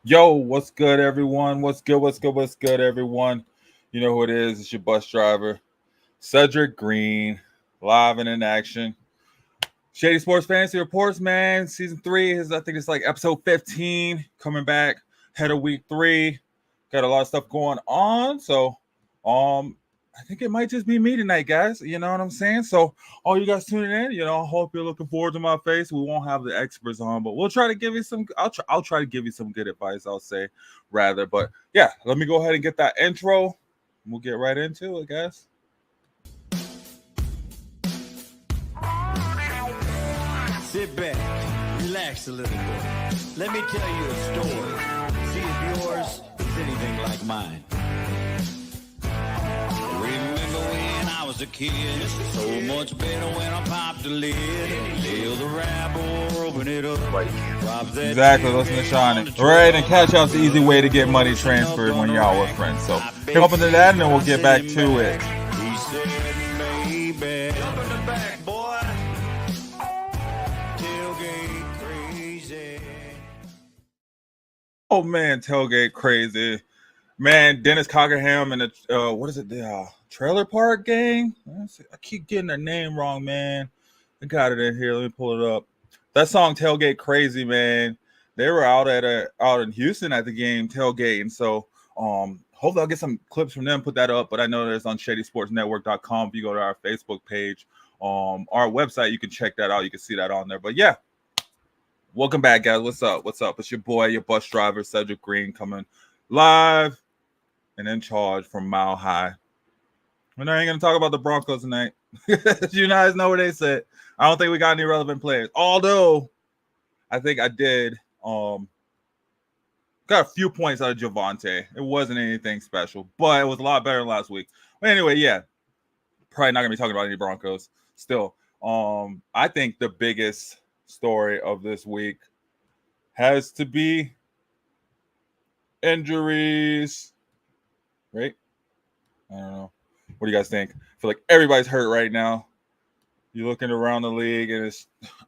Yo, what's good, everyone? What's good? What's good, everyone? You know who it is. It's your bus driver, Cedric Green, live and in action. Shady Sports Fantasy Reports, man. Season 3 is, I think it's like episode 15, coming back, head of week 3. Got a lot of stuff going on. So, I think it might just be me tonight, guys. You know what I'm saying? So, all you guys tuning in, I hope you're looking forward to my face. We won't have the experts on, but we'll try to give you some. I'll try to give you some good advice. I'll say rather, but yeah, let me go ahead and get that intro. We'll get right into it, guys. Sit back, relax a little bit. Let me tell you a story. See if yours is anything like mine. Remember when I was a kid? So much better when I popped the lid. Feel the rapper, open it up. Exactly, listen to Shiny. Right, and Cash Out's the easy way to get money transferred when y'all with friends. So, hop into that and then we'll get back to it. He said, baby, jump in the back, boy. Tailgate crazy. Oh man, tailgate crazy. Man, Dennis Cockerham and the what is it? The Trailer Park Gang. I keep getting their name wrong, man. I got it in here. Let me pull it up. That song "Tailgate Crazy," man. They were out in Houston at the game tailgating. So hopefully I'll get some clips from them. Put that up. But I know there's on ShadySportsNetwork.com. If you go to our Facebook page, our website, you can check that out. You can see that on there. But yeah, welcome back, guys. What's up? What's up? It's your boy, your bus driver, Cedric Green, coming live and in charge from Mile High. We're not even going to talk about the Broncos tonight. You guys know what they said. I don't think we got any relevant players. Although, I think I did. Got a few points out of Javonte. It wasn't anything special, but it was a lot better than last week. But anyway, yeah. Probably not going to be talking about any Broncos. Still, I think the biggest story of this week has to be injuries. Right? I don't know. What do you guys think? I feel like everybody's hurt right now. You're looking around the league, and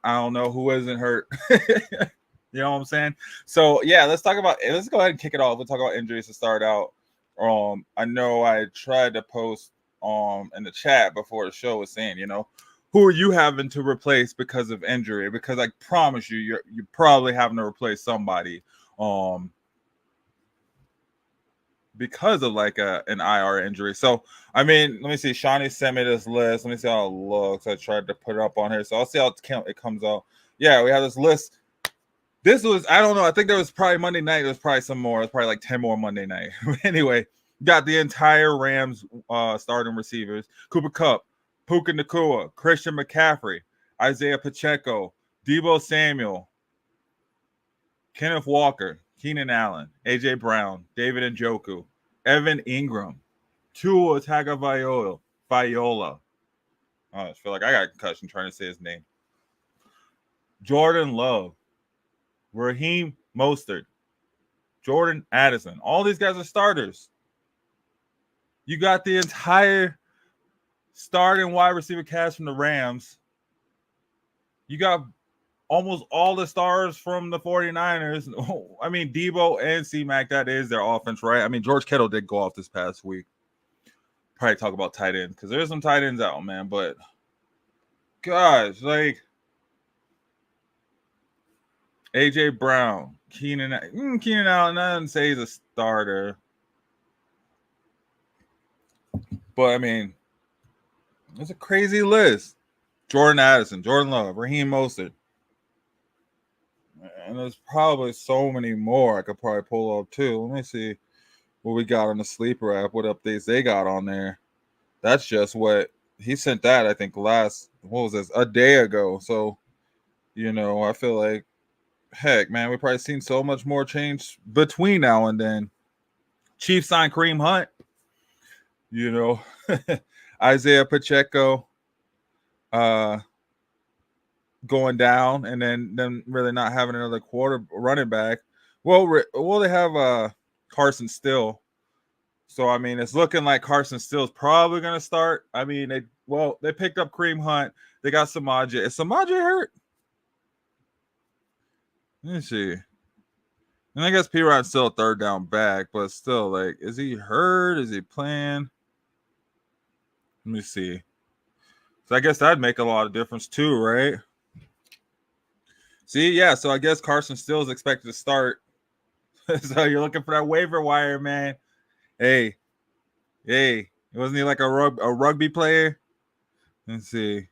I don't know who isn't hurt. You know what I'm saying? So yeah, let's go ahead and kick it off. We'll talk about injuries to start out. I know I tried to post in the chat before the show was saying, who are you having to replace because of injury? Because I promise you're probably having to replace somebody. Because of like an IR injury. So, I mean, let me see. Shawnee sent me this list. Let me see how it looks. I tried to put it up on here. So I'll see how it comes out. Yeah, we have this list. This was, I don't know. I think there was probably Monday night. There was probably some more. It was probably like 10 more Monday night. Anyway, got the entire Rams starting receivers. Cooper Kupp, Puka Nacua, Christian McCaffrey, Isaiah Pacheco, Deebo Samuel, Kenneth Walker, Keenan Allen, AJ Brown, David Njoku, Evan Ingram, Tua Tagovailoa. I feel like I got a concussion trying to say his name. Jordan Love, Raheem Mostert, Jordan Addison. All these guys are starters. You got the entire starting wide receiver cast from the Rams. You got almost all the stars from the 49ers. I mean, Debo and C-Mac, that is their offense, right? I mean, George Kittle did go off this past week. Probably talk about tight ends because there's some tight ends out, man. But, gosh, like, A.J. Brown, Keenan Allen, I didn't say he's a starter. But, I mean, it's a crazy list. Jordan Addison, Jordan Love, Raheem Mostert. And there's probably so many more I could probably pull up too. Let me see what we got on the sleeper app, what updates they got on there. That's just what he sent that, I think, a day ago. So, I feel like, heck, man, we've probably seen so much more change between now and then. Chiefs signed Kareem Hunt, Isaiah Pacheco, going down, and then really not having another quarter running back. Well, they have Carson Still. So I mean, it's looking like Carson Still is probably going to start. I mean, they picked up Kareem Hunt. They got Samaje. Is Samaje hurt? Let me see. And I guess P-Rod's still a third down back, but still, like, is he hurt? Is he playing? Let me see. So I guess that'd make a lot of difference too, right? See, yeah. So I guess Carson still is expected to start. So you're looking for that waiver wire, man. Hey, wasn't he like a rugby player? Let's see.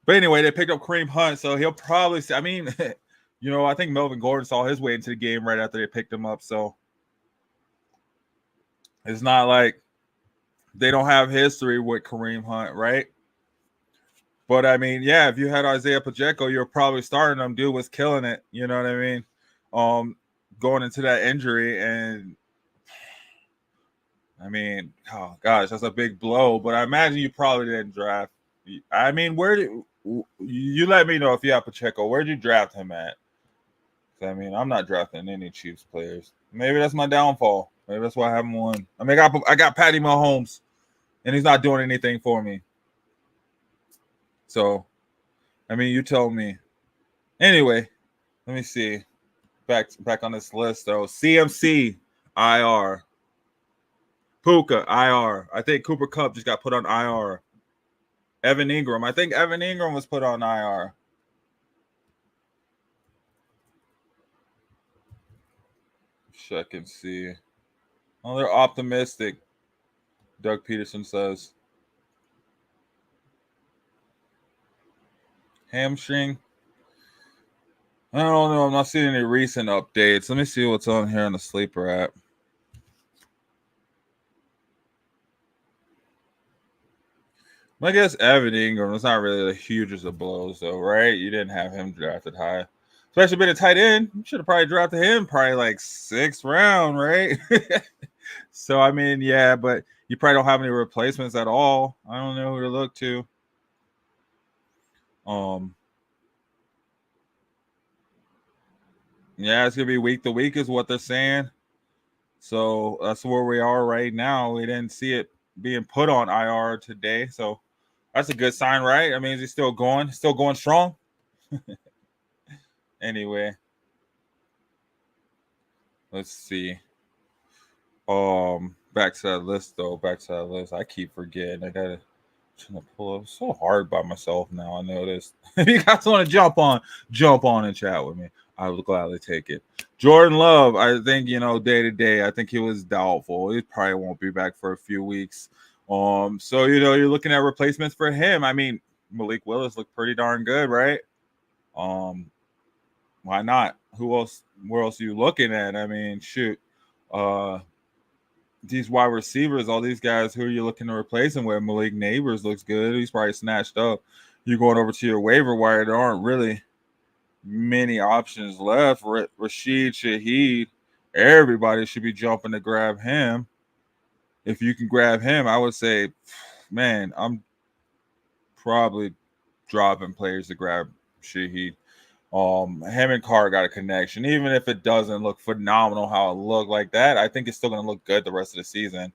But anyway, they picked up Kareem Hunt, so he'll probably. I mean, I think Melvin Gordon saw his way into the game right after they picked him up, so it's not like they don't have history with Kareem Hunt, right? But I mean, yeah, if you had Isaiah Pacheco, you're probably starting him. Dude was killing it. You know what I mean? Going into that injury, and I mean, oh gosh, that's a big blow. But I imagine you probably didn't draft. I mean, where did you let me know if you have Pacheco? Where'd you draft him at? I mean, I'm not drafting any Chiefs players. Maybe that's my downfall. Maybe that's why I haven't won. I mean, I got Patty Mahomes, and he's not doing anything for me. So, I mean, you tell me. Anyway, let me see. Back on this list though. CMC IR. Puka IR. I think Cooper Kupp just got put on IR. Evan Ingram. I think Evan Ingram was put on IR. Check and see. Oh, they're optimistic. Doug Peterson says. Hamstring. I don't know. I'm not seeing any recent updates. Let me see what's on here on the sleeper app. I guess Evan Ingram is not really the hugest of blows, though, right? You didn't have him drafted high. Especially being a tight end. You should have probably drafted him probably like 6th round, right? So, I mean, yeah, but you probably don't have any replacements at all. I don't know who to look to. Yeah, it's going to be week to week is what they're saying. So that's where we are right now. We didn't see it being put on IR today. So that's a good sign, right? I mean, he's still going strong. Anyway, let's see. Back to that list though. Back to that list. I keep forgetting. I gotta trying to pull up. It's so hard by myself now. I noticed. If you guys want to jump on and chat with me. I will gladly take it. Jordan Love, I think day to day. I think he was doubtful. He probably won't be back for a few weeks. So you're looking at replacements for him. I mean, Malik Willis looked pretty darn good, right? Why not? Who else? Where else are you looking at? I mean, shoot. These wide receivers, all these guys, who are you looking to replace him with? Malik Neighbors looks good. He's probably snatched up. You're going over to your waiver wire. There aren't really many options left. Rashid Shaheed, everybody should be jumping to grab him. If you can grab him, I would say, man, I'm probably dropping players to grab Shaheed. Him and Carr got a connection. Even if it doesn't look phenomenal how it looked like that, I think it's still going to look good the rest of the season.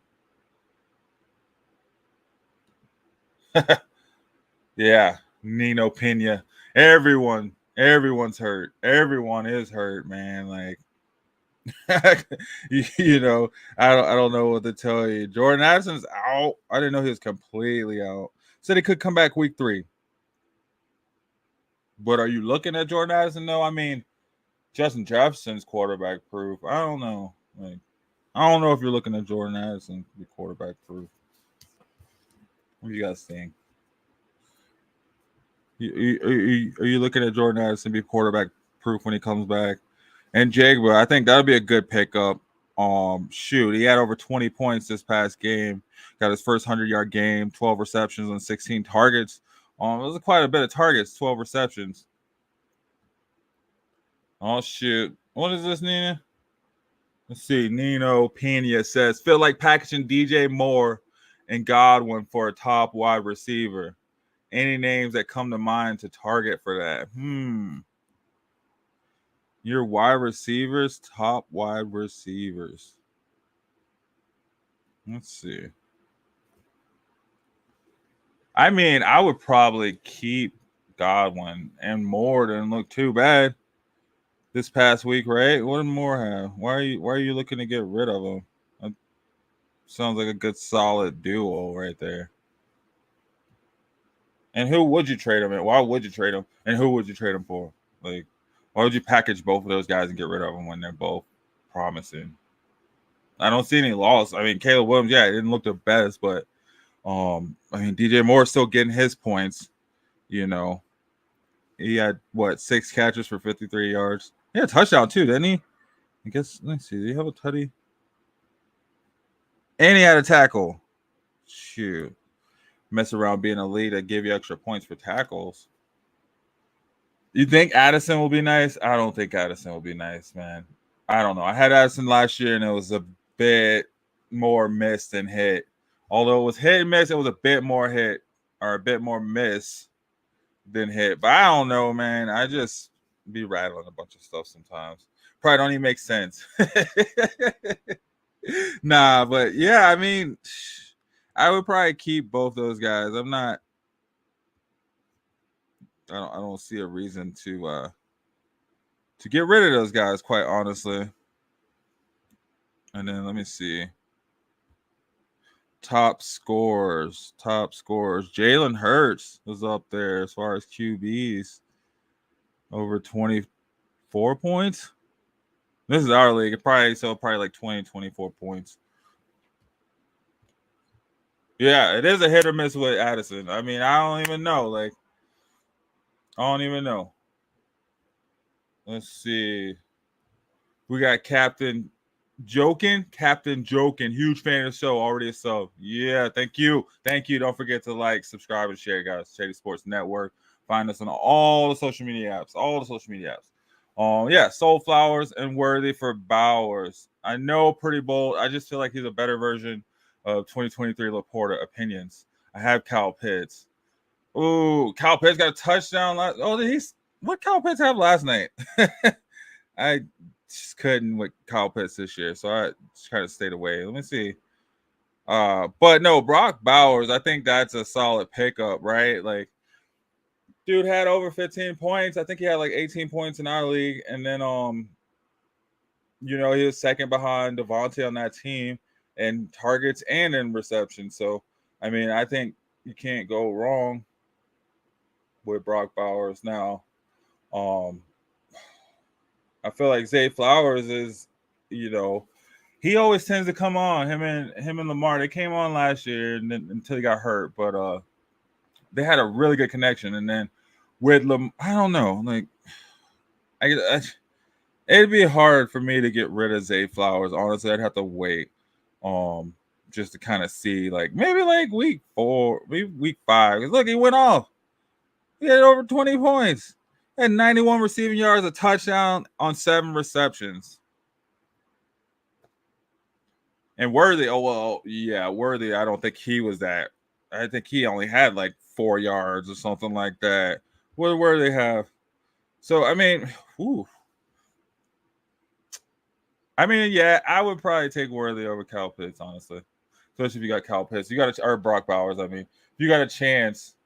Yeah, Nino Pena. Everyone's hurt. Everyone is hurt, man. Like, I don't know what to tell you. Jordan Addison's out. I didn't know he was completely out. Said he could come back week 3. But are you looking at Jordan Addison? No, I mean, Justin Jefferson's quarterback proof. I don't know. Like, I don't know if you're looking at Jordan Addison to be quarterback proof. What do you guys think? Are you looking at Jordan Addison to be quarterback proof when he comes back? And Jagba, I think that'll be a good pickup. Shoot, he had over 20 points this past game. Got his first 100-yard game, 12 receptions on 16 targets. It was quite a bit of targets, 12 receptions. Oh shoot, what is this, Nina? Let's see. Nino Pena says, feel like packaging DJ Moore and Godwin for a top wide receiver. Any names that come to mind to target for that? Your wide receivers, top wide receivers. Let's see. I mean, I would probably keep Godwin, and Moore didn't look too bad. this past week, right? What did Moore have? Why are you looking to get rid of him? That sounds like a good solid duo right there. And who would you trade him? And why would you trade him? And who would you trade him for? Like, why would you package both of those guys and get rid of them when they're both promising? I don't see any loss. I mean, Caleb Williams, yeah, it didn't look the best, but I mean, DJ Moore's still getting his points. You know, he had what 6 catches for 53 yards. He had a touchdown too, didn't he? I guess. Let's see. Did he have a tutty? And he had a tackle. Shoot, mess around being a lead that give you extra points for tackles. You think Addison will be nice? I don't think Addison will be nice, man. I don't know. I had Addison last year, and it was a bit more miss than hit. Although it was hit and miss, it was a bit more hit or a bit more miss than hit. But I don't know, man. I just be rattling a bunch of stuff sometimes. Probably don't even make sense. Nah, but yeah, I mean, I would probably keep both those guys. I'm not. I don't see a reason to get rid of those guys, quite honestly. And then let me see. Top scores. Jalen Hurts was up there as far as QBs. Over 24 points. This is our league. It probably like 20, 24 points. Yeah, it is a hit or miss with Addison. I mean, I don't even know. Like, I don't even know. Let's see. We got Captain Joking. Huge fan of the show. Already a sub. Yeah, thank you. Don't forget to like, subscribe, and share, guys. Shady Sports Network. Find us on all the social media apps. Yeah, Soul Flowers and Worthy for Bowers. I know, pretty bold. I just feel like he's a better version of 2023 Laporta opinions. I have Kyle Pitts. Ooh, Kyle Pitts got a touchdown. What Kyle Pitts have last night? I just couldn't with Kyle Pitts this year, so I just kind of stayed away. Let me see. But no, Brock Bowers, I think that's a solid pickup, right? Like, dude had over 15 points. I think he had like 18 points in our league, and then he was second behind Devontae on that team in targets and in reception. So, I mean, I think you can't go wrong with Brock Bowers now. I feel like Zay Flowers is, he always tends to come on. Him and Lamar, they came on last year and then, until he got hurt, but they had a really good connection. And then with I don't know, like it'd be hard for me to get rid of Zay Flowers. Honestly, I'd have to wait, just to kind of see, like maybe like week 4, maybe week 5. Look, he went off. He had over 20 points. He had 91 receiving yards, a touchdown on 7 receptions. And Worthy, Worthy, I don't think he was that. I think he only had like 4 yards or something like that. What did Worthy have? So, I mean, yeah, I would probably take Worthy over Kyle Pitts, honestly. Especially if you got Kyle Pitts. Or Brock Bowers, if you got a chance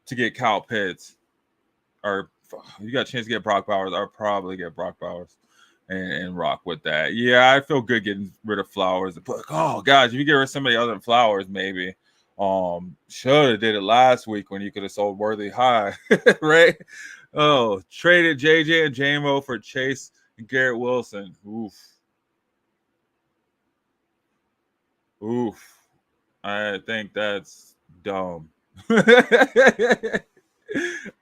to get Kyle Pitts, or you got a chance to get Brock Bowers, I'll probably get Brock Bowers and rock with that. Yeah, I feel good getting rid of Flowers. But, oh, gosh, if you get rid of somebody other than Flowers, maybe. Should have did it last week when you could have sold Worthy high, right? Oh, traded JJ and JMO for Chase and Garrett Wilson. Oof. I think that's dumb.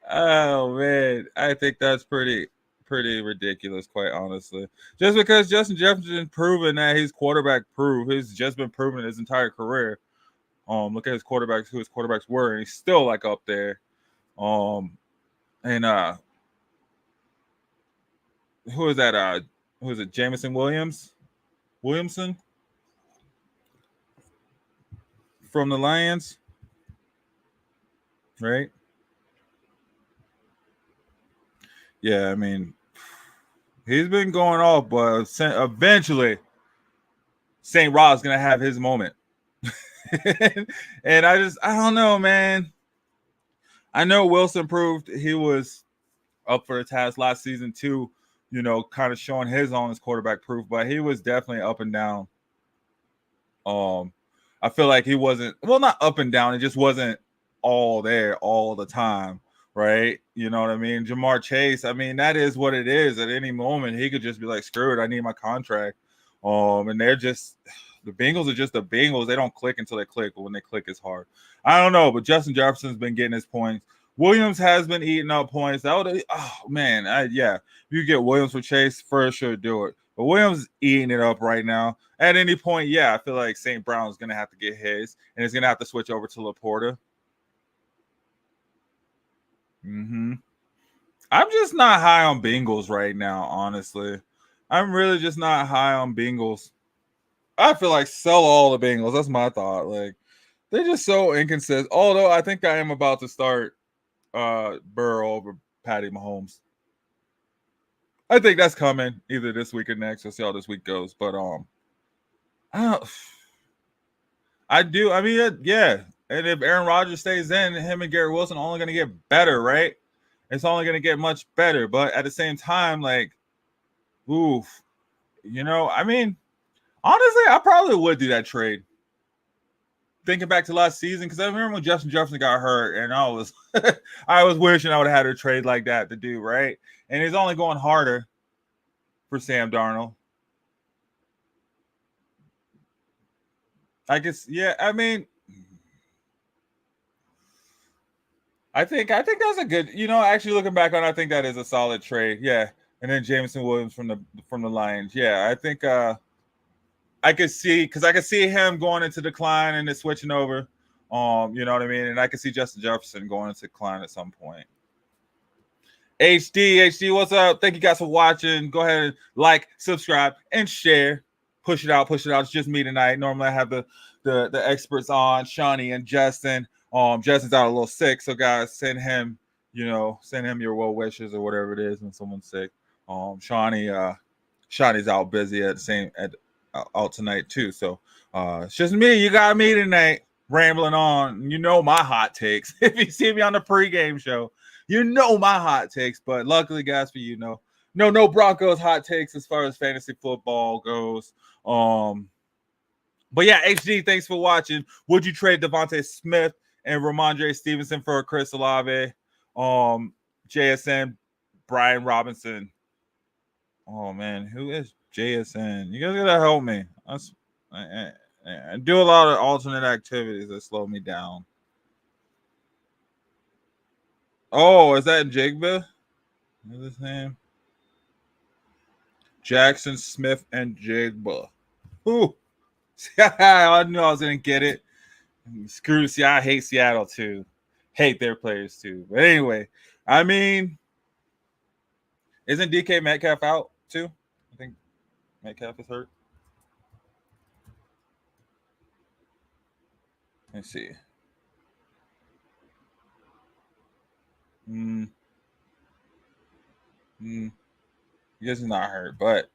Oh man, I think that's pretty ridiculous, quite honestly. Just because Justin Jefferson's proven that he's quarterback proof, he's just been proven his entire career. Look at his quarterbacks, who his quarterbacks were, and he's still like up there. And who is that? Who is it? Williamson from the Lions, right? Yeah, I mean, he's been going off, but eventually, St. Rod's gonna have his moment. And I don't know, man. I know Wilson proved he was up for the task last season too. You know, kind of showing his own as quarterback proof, but he was definitely up and down. I feel like he wasn't not up and down. It just wasn't all there all the time, right? You know what I mean? Jamar Chase. I mean, that is what it is. At any moment, he could just be like, "Screw it, I need my contract." And they're just the Bengals are just the Bengals. They don't click until they click, but when they click, it's hard. I don't know, but Justin Jefferson's been getting his points. Williams has been eating up points. That would, oh man, if you get Williams for Chase, for sure do it. But Williams is eating it up right now. At any point, yeah, I feel like St. Brown is going to have to get his, and he's going to have to switch over to Laporta. I'm just not high on Bengals right now, honestly. I'm really just not high on Bengals. I feel like sell all the Bengals. That's my thought. Like they're just so inconsistent. Although I think I am about to start Burrow over Patty Mahomes. I think that's coming either this week or next. We'll see how this week goes. But I don't. I do. I mean, yeah. And if Aaron Rodgers stays in, him and Garrett Wilson are only going to get better, right? It's only going to get much better. But at the same time, like, oof. You know, I mean, honestly, I probably would do that trade. Thinking back to last season, because I remember when Justin Jefferson got hurt, and I was wishing I would have had a trade like that to do, right? And it's only going harder for Sam Darnold. I guess, yeah. I mean, I think that's a good. You know, actually looking back on, I think that is a solid trade. Yeah, and then Jameson Williams from the Lions. Yeah, I think I could see him going into decline and then switching over. You know what I mean? And I could see Justin Jefferson going into decline at some point. HD, what's up? Thank you guys for watching. Go ahead and like, subscribe, and share. Push it out. It's just me tonight. Normally I have the experts on, Seany and Justin. Justin's out a little sick, so guys, send him your well wishes or whatever it is when someone's sick. Shawnee's out busy out tonight too. So it's just me. You got me tonight, rambling on. You know my hot takes. If you see me on the pregame show, you know my hot takes. But luckily, guys, for you, no Broncos hot takes as far as fantasy football goes. But yeah, HD, thanks for watching. Would you trade Devontae Smith and Ramondre Stevenson for Chris Olave? JSN, Brian Robinson. Oh man, who is JSN? You guys gotta help me. I do a lot of alternate activities that slow me down. Oh, is that Jigba? What's his name? Jackson Smith and Jigba. Ooh. I knew I was gonna get it. Screw Seattle. I hate Seattle too. Hate their players too. But anyway, I mean, isn't DK Metcalf out too? I think Metcalf is hurt. Let's see. I guess he's not hurt, but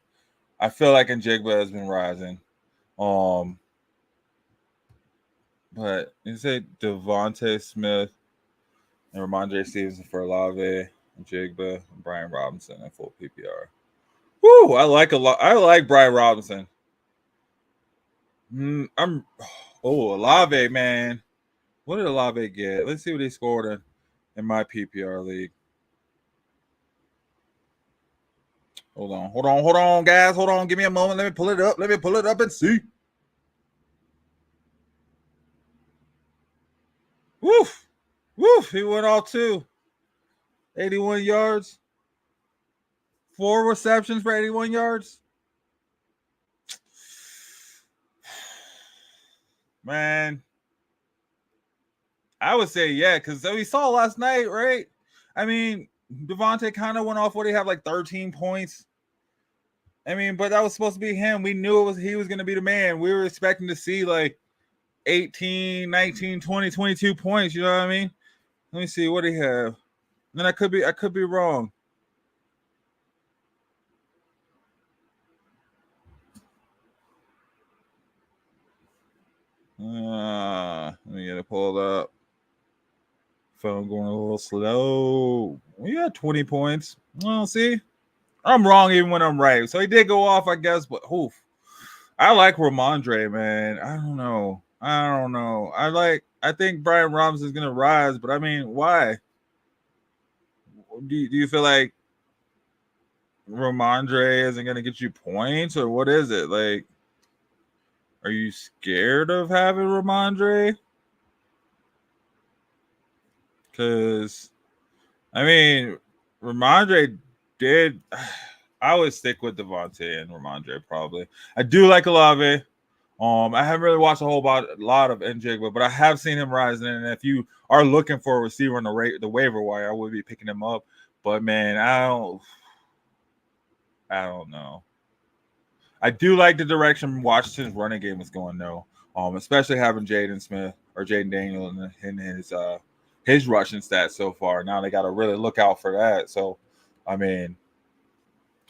I feel like Njigba has been rising. But you say Devontae Smith and Ramondre Stevenson for Olave, Njigba, and Brian Robinson in full PPR. Woo! I like Brian Robinson. Olave, man. What did Olave get? Let's see what he scored in my PPR league. Hold on, guys. Hold on. Give me a moment. Let me pull it up and see. Woof. He went all two. 81 yards. 4 receptions for 81 yards. Man. I would say, yeah, because we saw last night, right? I mean, Devontae kind of went off what he had, like 13 points. I mean, but that was supposed to be him. We knew he was going to be the man. We were expecting to see like 18, 19, 20, 22 points. You know what I mean? Let me see what he have. Then I could be wrong. Let me get it pulled up. Phone going a little slow. He had 20 points. Well, see, I'm wrong even when I'm right. So he did go off, I guess, but oof. I like Ramondre, man. I don't know. I think Brian Robinson's gonna rise, but I mean, why? Do you feel like Ramondre isn't gonna get you points, or what is it? Like, are you scared of having Ramondre? Because I mean, Ramondre did. I would stick with Devontae and Ramondre probably. I do like Olave. I haven't really watched a lot of Njigba, but I have seen him rise. And if you are looking for a receiver on the waiver wire, I would be picking him up. But man, I don't know. I do like the direction Washington's running game is going though. Especially having Jaden Smith or Jaden Daniel in his rushing stats so far. Now they got to really look out for that. So, I mean,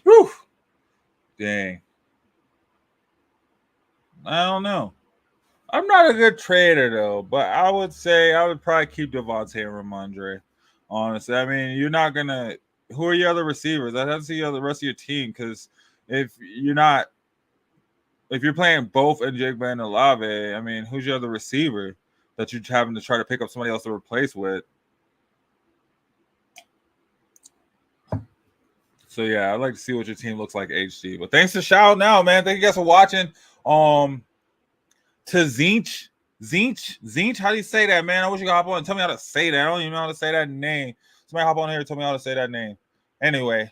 whew, dang. I don't know. I'm not a good trader though, but I would say I would probably keep Devontae and Ramondre. Honestly, I mean, you're not gonna. Who are your other receivers? I'd have to see the rest of your team because if you're playing both Njigba and Olave, I mean, who's your other receiver that you're having to try to pick up somebody else to replace with? So yeah, I'd like to see what your team looks like, HD. But thanks for shouting out, man. Thank you guys for watching. To Zinch, how do you say that, man? I wish you could hop on and tell me how to say that. I don't even know how to say that name. Somebody hop on here and tell me how to say that name. Anyway,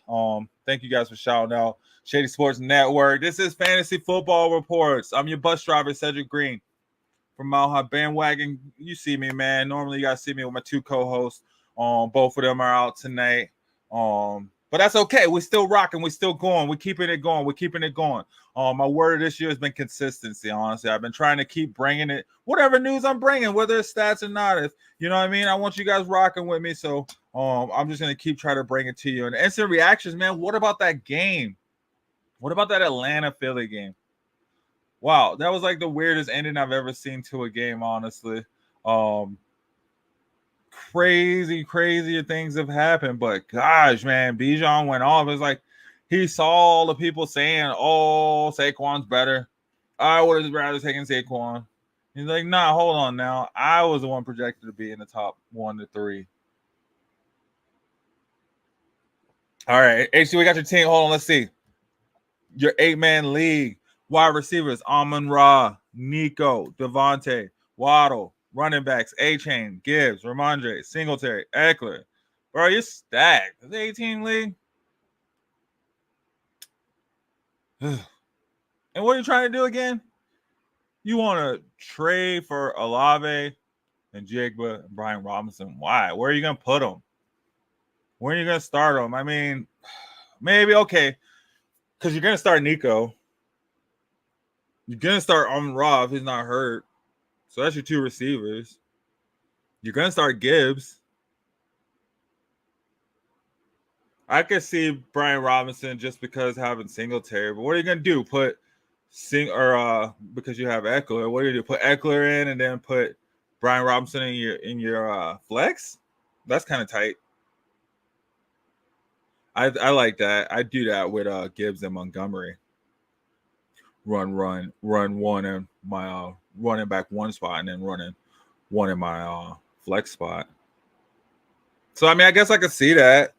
thank you guys for shouting out. Shady Sports Network. This is Fantasy Football Reports. I'm your bus driver, Cedric Green from Mile High Bandwagon. You see me, man. Normally, you guys see me with my two co-hosts. Both of them are out tonight. But that's okay. We're still rocking. We're still going. We're keeping it going. We're keeping it going. My word this year has been consistency, honestly. I've been trying to keep bringing it, whatever news I'm bringing, whether it's stats or not. If you know what I mean, I want you guys rocking with me. So I'm just going to keep trying to bring it to you. And instant reactions, man, what about that game? What about that Atlanta-Philly game? Wow, that was like the weirdest ending I've ever seen to a game, honestly. Crazy things have happened, but gosh, man, Bijan went off. It's like he saw all the people saying, "Oh, Saquon's better." I would have rather taken Saquon. He's like, "Nah, hold on now. I was the one projected to be in the top 1 to 3." All right, HC, we got your team. Hold on, let's see. Your 8-man league. Wide receivers: Amon-Ra, Nico, Devontae, Waddle. Running backs: A-Chain, Gibbs, Ramondre, Singletary, Eckler. Bro, you're stacked. Is it 18 league? And what are you trying to do again? You want to trade for Olave and Jigba and Brian Robinson. Why? Where are you going to put them? When are you going to start them? I mean, maybe, okay, because you're going to start Nico. You're going to start Amon-Ra if he's not hurt. So that's your two receivers. You're going to start Gibbs. I could see Brian Robinson just because having Singletary, but what are you going to do? Because you have Eckler, what do you do? Put Eckler in and then put Brian Robinson in your flex? That's kind of tight. I like that. I do that with Gibbs and Montgomery. Run one in my running back one spot and then running one in my flex spot. So I mean, I guess I could see that,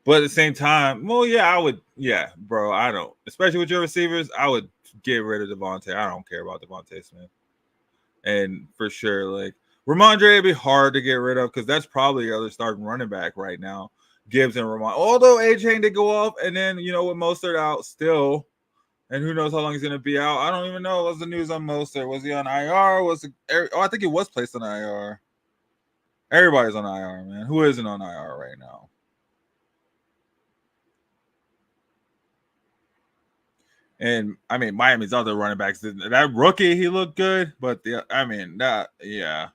but at the same time, well, yeah, I would, yeah, bro. I don't, especially with your receivers, I would get rid of Devontae. I don't care about Devontae Smith, and for sure, like Ramondre would be hard to get rid of because that's probably your other starting running back right now. Gibbs and Ramondre. Although A-Chain did go off, and then with Mostert out still. And who knows how long he's going to be out. I don't even know. What's the news on Mostert? Was he on IR? I think he was placed on IR. Everybody's on IR, man. Who isn't on IR right now? And, I mean, Miami's other running backs, that rookie, he looked good. But, yeah.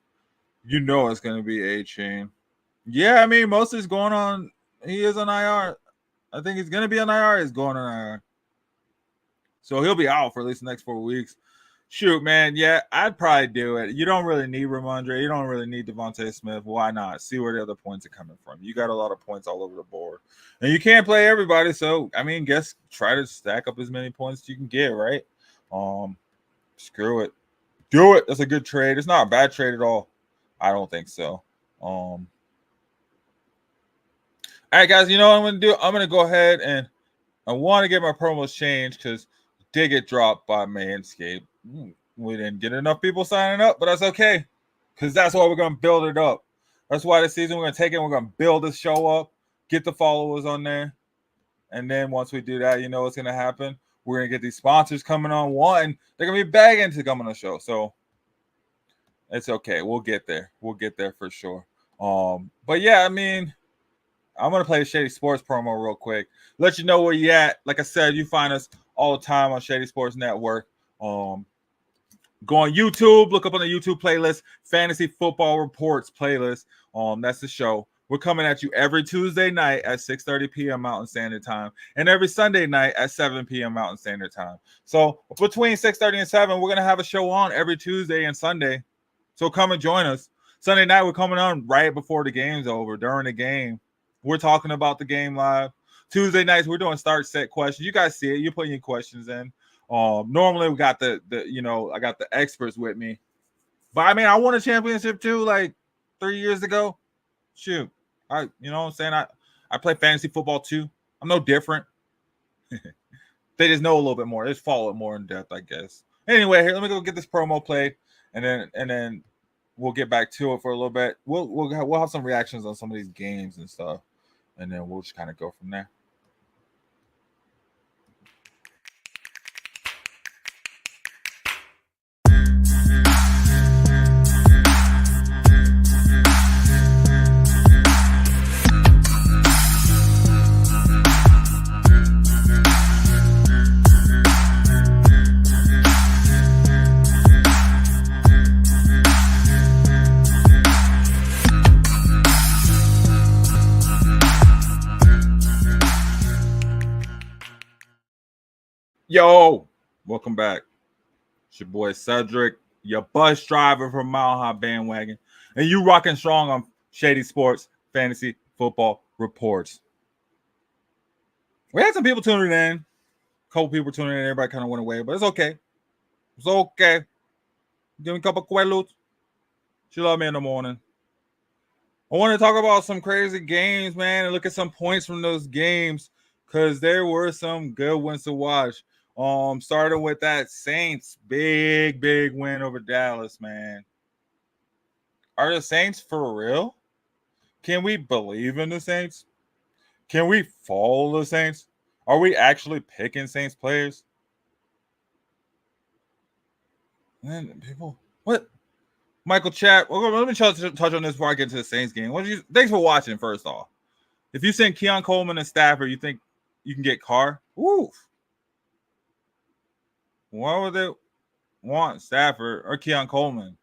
You know it's going to be A-Chain. Yeah, I mean, Mostert's going on. He is on IR. I think he's going to be on IR. He's going on IR. So he'll be out for at least the next 4 weeks. Shoot, man. Yeah, I'd probably do it. You don't really need Ramondre. You don't really need Devontae Smith. Why not? See where the other points are coming from. You got a lot of points all over the board. And you can't play everybody. So, I mean, guess try to stack up as many points as you can get, right? Screw it. Do it. That's a good trade. It's not a bad trade at all. I don't think so. All right, guys, you know what I'm going to do? I'm going to go ahead and I want to get my promos changed because did get dropped by Manscaped. We didn't get enough people signing up, but that's okay because that's why we're going to build it up. That's why this season we're going to take it. We're going to build this show up, get the followers on there. And then once we do that, you know what's going to happen? We're going to get these sponsors coming on. One, they're going to be begging to come on the show. So it's okay. We'll get there. We'll get there for sure. But yeah, I mean, I'm going to play the Shady Sports promo real quick. Let you know where you at. Like I said, you find us all the time on Shady Sports Network. Go on YouTube, look up on the YouTube playlist, Fantasy Football Reports playlist. That's the show. We're coming at you every Tuesday night at 6:30 p.m. Mountain Standard Time and every Sunday night at 7 p.m. Mountain Standard Time. So between 6:30 and 7, we're going to have a show on every Tuesday and Sunday. So come and join us. Sunday night, we're coming on right before the game's over, during the game. We're talking about the game live. Tuesday nights, we're doing start set questions. You guys see it. You're putting your questions in. Normally we got the I got the experts with me. But I mean, I won a championship too, like 3 years ago. Shoot. You know what I'm saying? I play fantasy football too. I'm no different. They just know a little bit more. They just follow it more in depth, I guess. Anyway, here, let me go get this promo played, and then we'll get back to it for a little bit. We'll have some reactions on some of these games and stuff, and then we'll just kind of go from there. Yo, welcome back. It's your boy Cedric, your bus driver from Mile High Bandwagon, and you rocking strong on Shady Sports Fantasy Football Reports. We had some people tuning in, a couple people tuning in. Everybody kind of went away, but it's okay. It's okay. Give me a couple quaaludes. She love me in the morning. I want to talk about some crazy games, man, and look at some points from those games because there were some good ones to watch. Starting with that Saints big win over Dallas, man. Are the Saints for real? Can we believe in the Saints? Can we follow the Saints? Are we actually picking Saints players? Man, people, what? Michael Chat. Well, let me touch on this before I get to the Saints game. Thanks for watching. First off, if you send Keon Coleman and Stafford, you think you can get Carr? Oof. Why would they want Stafford or Keon Coleman?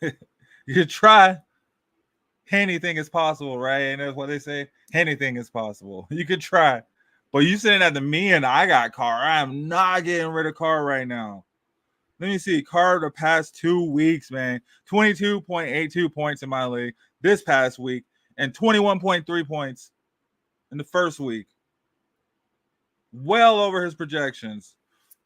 You could try. Anything is possible, right? And that's what they say. Anything is possible. You could try. But you saying that to me and I got Carr. I'm not getting rid of Carr right now. Let me see. Carr the past 2 weeks, man. 22.82 points in my league this past week and 21.3 points in the first week. Well over his projections.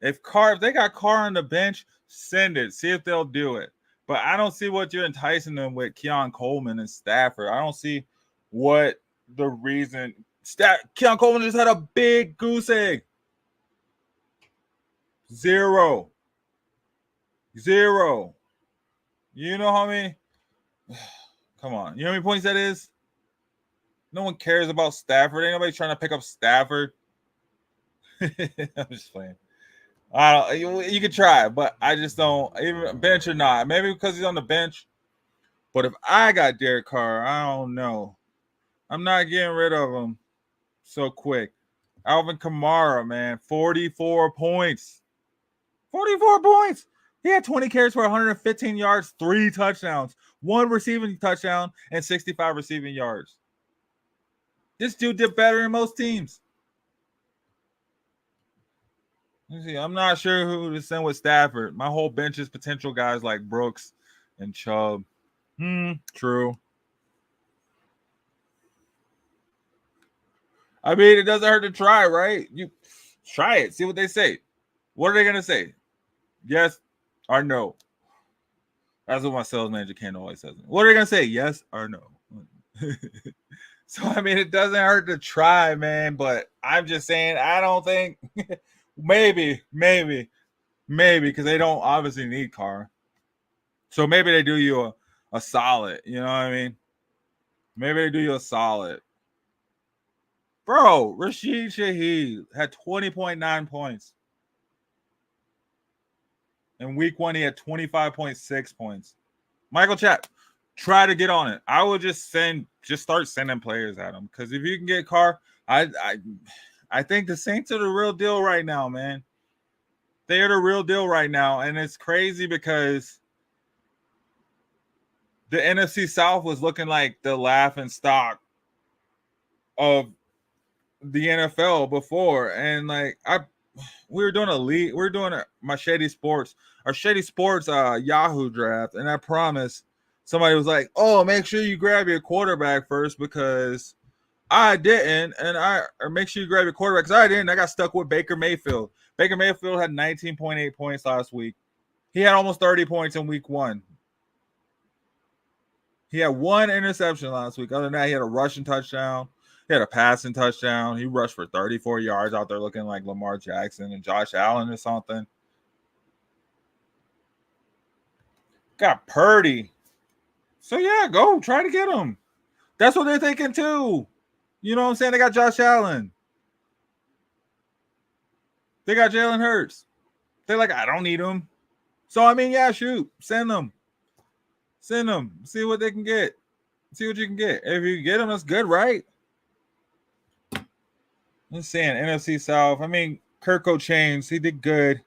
If they got Carr on the bench, send it. See if they'll do it. But I don't see what you're enticing them with Keon Coleman and Stafford. I don't see what the reason. Keon Coleman just had a big goose egg. 0. You know how many? Come on. You know how many points that is? No one cares about Stafford. Ain't nobody trying to pick up Stafford. I'm just playing. You could try, but I just don't. Even bench or not, maybe because he's on the bench. But if I got Derek Carr, I don't know. I'm not getting rid of him so quick. Alvin Kamara, man, 44 points. 44 points. He had 20 carries for 115 yards, 3 touchdowns, 1 receiving touchdown, and 65 receiving yards. This dude did better than most teams. Let me see. I'm not sure who to send with Stafford. My whole bench is potential guys like Brooks and Chubb. True. I mean, it doesn't hurt to try, right? You try it. See what they say. What are they gonna say? Yes or no? That's what my sales manager Ken always says. What are they gonna say? Yes or no? So I mean, it doesn't hurt to try, man. But I'm just saying, I don't think. maybe, because they don't obviously need Carr. So maybe they do you a solid. You know what I mean? Maybe they do you a solid. Bro, Rashid Shaheed had 20.9 points. In week 1, he had 25.6 points. Michael Chapp, try to get on it. I would just start sending players at him. Because if you can get Carr, I think the Saints are the real deal right now, man. They are the real deal right now. And it's crazy because the NFC South was looking like the laughing stock of the NFL before. And like we were doing a league, we were doing my Shady Sports, our Shady Sports Yahoo draft, and I promise somebody was like, "Oh, make sure you grab your quarterback first because I didn't, or make sure you grab your quarterback because I didn't. I got stuck with Baker Mayfield. Baker Mayfield had 19.8 points last week. He had almost 30 points in week 1. He had 1 interception last week. Other than that, he had a rushing touchdown. He had a passing touchdown. He rushed for 34 yards out there looking like Lamar Jackson and Josh Allen or something. Got Purdy. So, yeah, go. Try to get him. That's what they're thinking, too. You know what I'm saying? They got Josh Allen. They got Jalen Hurts. They're like, I don't need him. So, I mean, yeah, shoot. Send them. Send them. See what they can get. See what you can get. If you get them, that's good, right? I'm saying NFC South. I mean, Kirk Chains, he did good.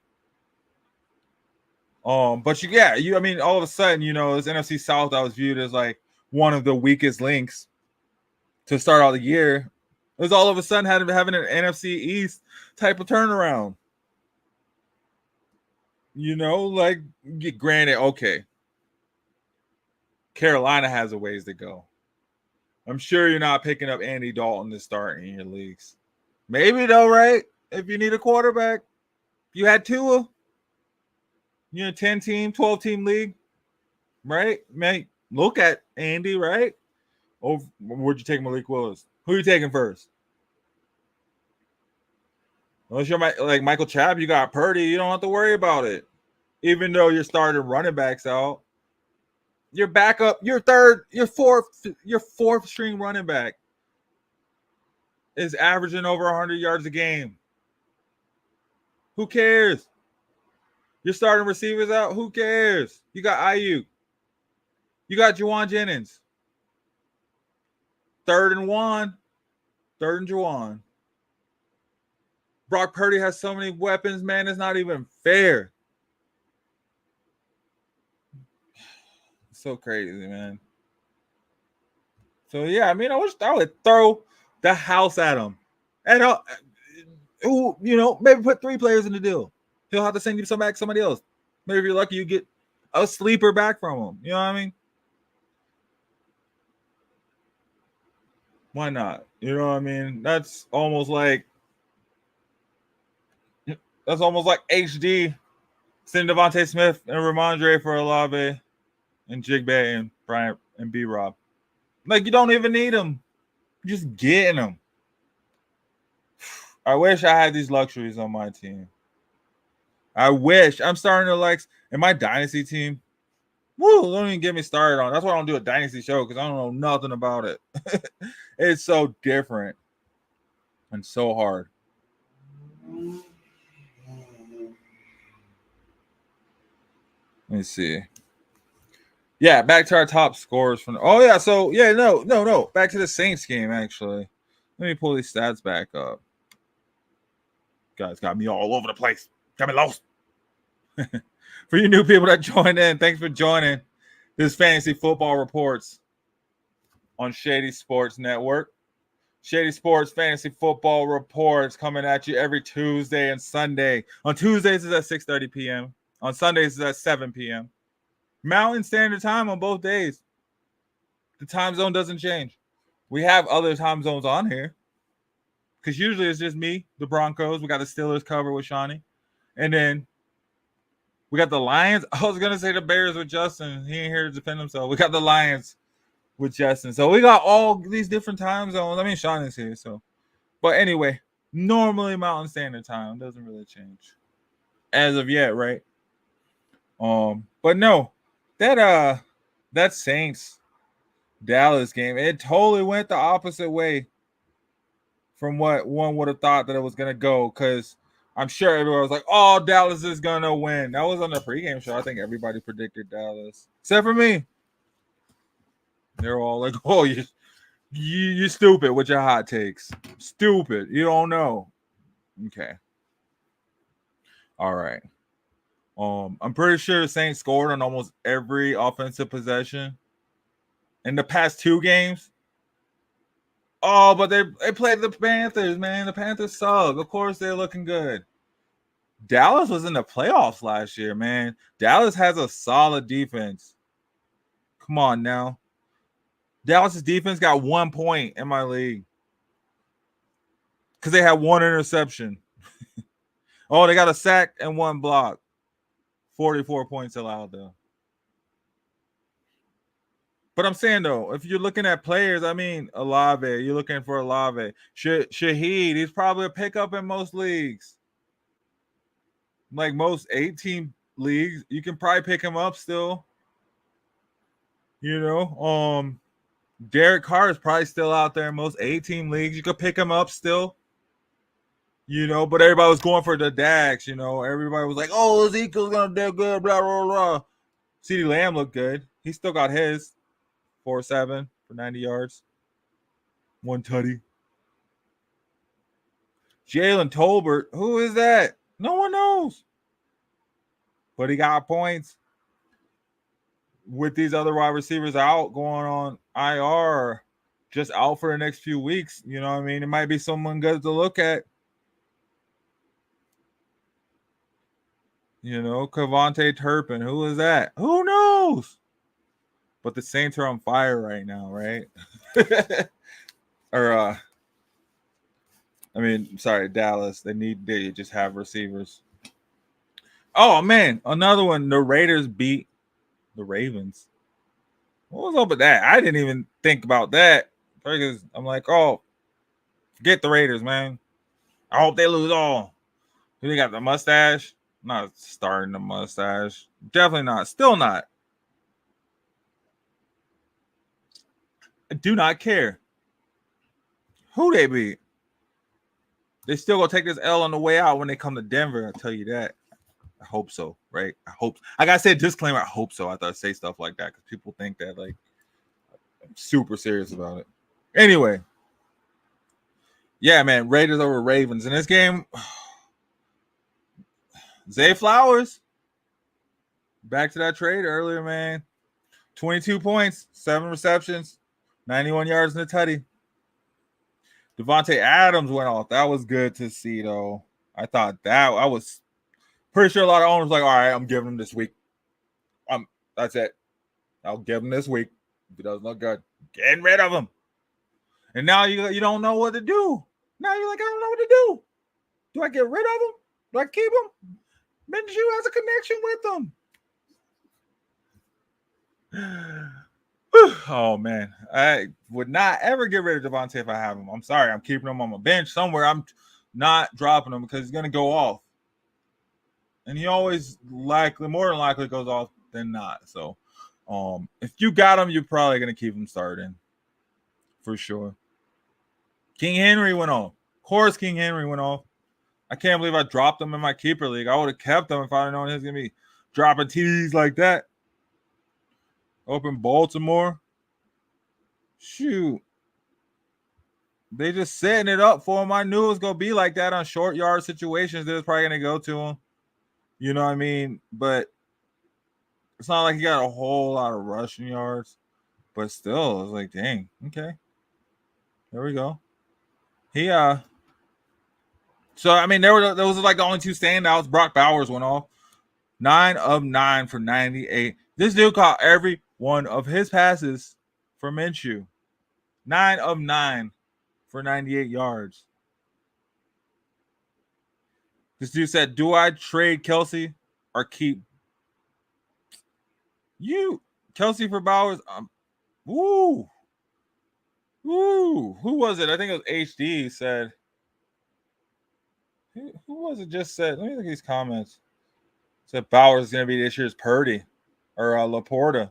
But I mean, all of a sudden, this NFC South that was viewed as like one of the weakest links to start all the year. It was all of a sudden having an NFC East type of turnaround. Granted, okay. Carolina has a ways to go. I'm sure you're not picking up Andy Dalton to start in your leagues. Maybe though, right? If you need a quarterback, you had Tua. You're a 10-team, 12-team league, right? Man, look at Andy, right? Oh, where'd you take Malik Willis? Who are you taking first? Unless you're like Michael Chapp, you got Purdy. You don't have to worry about it. Even though you're starting running backs out, your backup, your fourth string running back is averaging over 100 yards a game. Who cares? You're starting receivers out. Who cares? You got Ayuk. You got Juwan Jennings. 3rd and 1. 3rd and Juwan. Brock Purdy has so many weapons, man. It's not even fair. It's so crazy, man. So, yeah, I mean, I would throw the house at him. And, maybe put 3 players in the deal. He'll have to send you somebody else. Maybe if you're lucky, you get a sleeper back from him. You know what I mean? Why not? You know what I mean? That's almost like HD. Send Devontae Smith and Ramondre for Olave and Jigba and Bryant and B-Rob. Like, you don't even need them. You're just getting them. I wish I had these luxuries on my team. I wish. I'm starting to in my dynasty team. Woo, don't even get me started on. That's why I don't do a dynasty show because I don't know nothing about it. It's so different and so hard. Let me see. Yeah, back to our top scores from. Oh yeah, so yeah, no. Back to the Saints game actually. Let me pull these stats back up. Guys got me all over the place. Got me lost. For you new people that joined in, thanks for joining this Fantasy Football Reports on Shady Sports Network. Shady Sports Fantasy Football Reports coming at you every Tuesday and Sunday. On Tuesdays it's at 6:30 p.m. On Sundays it's at 7 p.m. Mountain Standard Time on both days. The time zone doesn't change. We have other time zones on here because usually it's just me, the Broncos. We got the Steelers covered with Shawnee, and then we got the Lions. I was gonna say the Bears with Justin. He ain't here to defend himself. We got the Lions with Justin. So we got all these different time zones. I mean, Shawnee's here, so. But anyway, normally Mountain Standard Time doesn't really change as of yet, right? But no, that Saints Dallas game, it totally went the opposite way from what one would have thought that it was gonna go. Because I'm sure everyone was like, "Oh, Dallas is gonna win." That was on the pregame show. I think everybody predicted Dallas, except for me. They're all like, "Oh, you stupid with your hot takes. Stupid. You don't know." Okay. All right. I'm pretty sure the Saints scored on almost every offensive possession in the past 2 games. Oh, but they played the Panthers, man. The Panthers suck. Of course they're looking good. Dallas was in the playoffs last year, man. Dallas has a solid defense. Come on now. Dallas's defense got 1 point in my league because they had 1 interception. Oh, they got a sack and 1 block. 44 points allowed, though. But I'm saying, though, if you're looking at players, I mean, Olave, you're looking for Olave. Shaheed, he's probably a pickup in most leagues. Like most 18 leagues, you can probably pick him up still. You know, Derek Carr is probably still out there in most 18 leagues. You could pick him up still. You know, but everybody was going for the Dax, you know. Everybody was like, "Oh, Ezekiel's gonna do good, blah, blah, blah." CeeDee Lamb looked good. He still got his 4-7 for 90 yards. 1 tutty. Jalen Tolbert, who is that? No one knows. But he got points. With these other wide receivers out, going on IR, just out for the next few weeks, you know what I mean? It might be someone good to look at. You know, Cavante Turpin. Who is that? Who knows? But the Saints are on fire right now, right? Or I mean, sorry, Dallas. They just have receivers. Oh man, another one. The Raiders beat the Ravens. What was up with that? I didn't even think about that because I'm like, oh, forget the Raiders, man. I hope they lose all. Who they got? The mustache? Not starting the mustache. Definitely not. Still not. I do not care who they beat. They still gonna take this L on the way out when they come to Denver. I'll tell you that. I hope so, right? I hope. I gotta say a disclaimer. I hope so. I thought I'd say stuff like that because people think that like I'm super serious about it. Anyway, yeah, man. Raiders over Ravens in this game. Zay Flowers, back to that trade earlier, man. 22 points, 7 receptions, 91 yards in the tutty. Devontae Adams went off. That was good to see, though. I thought that I was pretty sure a lot of owners were like, all right, I'm giving him this week. That's it. I'll give him this week. If he doesn't look good, getting rid of him. And now you don't know what to do. Now you're like, I don't know what to do. Do I get rid of him? Do I keep him? Minshew has a connection with him. Oh man, I would not ever get rid of Devontae if I have him. I'm sorry, I'm keeping him on my bench somewhere. I'm not dropping him because he's gonna go off, and he always more than likely goes off than not. So, if you got him, you're probably gonna keep him starting for sure. King Henry went off. Of course, King Henry went off. I can't believe I dropped him in my keeper league. I would have kept him if I'd known he was gonna be dropping TDs like that. Up in Baltimore. Shoot. They just setting it up for him. I knew it was going to be like that on short yard situations. They was probably going to go to him. You know what I mean? But it's not like he got a whole lot of rushing yards. But still, it's like, dang, okay. There we go. He So I mean, those are like the only two standouts. Brock Bowers went off 9 of 9 for 98. This dude caught every one of his passes for Minshew. 9 of 9 for 98 yards. This dude said, "Do I trade Kelsey or keep you Kelsey for Bowers?" Woo, woo. Who was it? I think it was HD said. Who was it? Just said. Let me look at these comments. Said Bowers is going to be this year's Purdy or Laporta.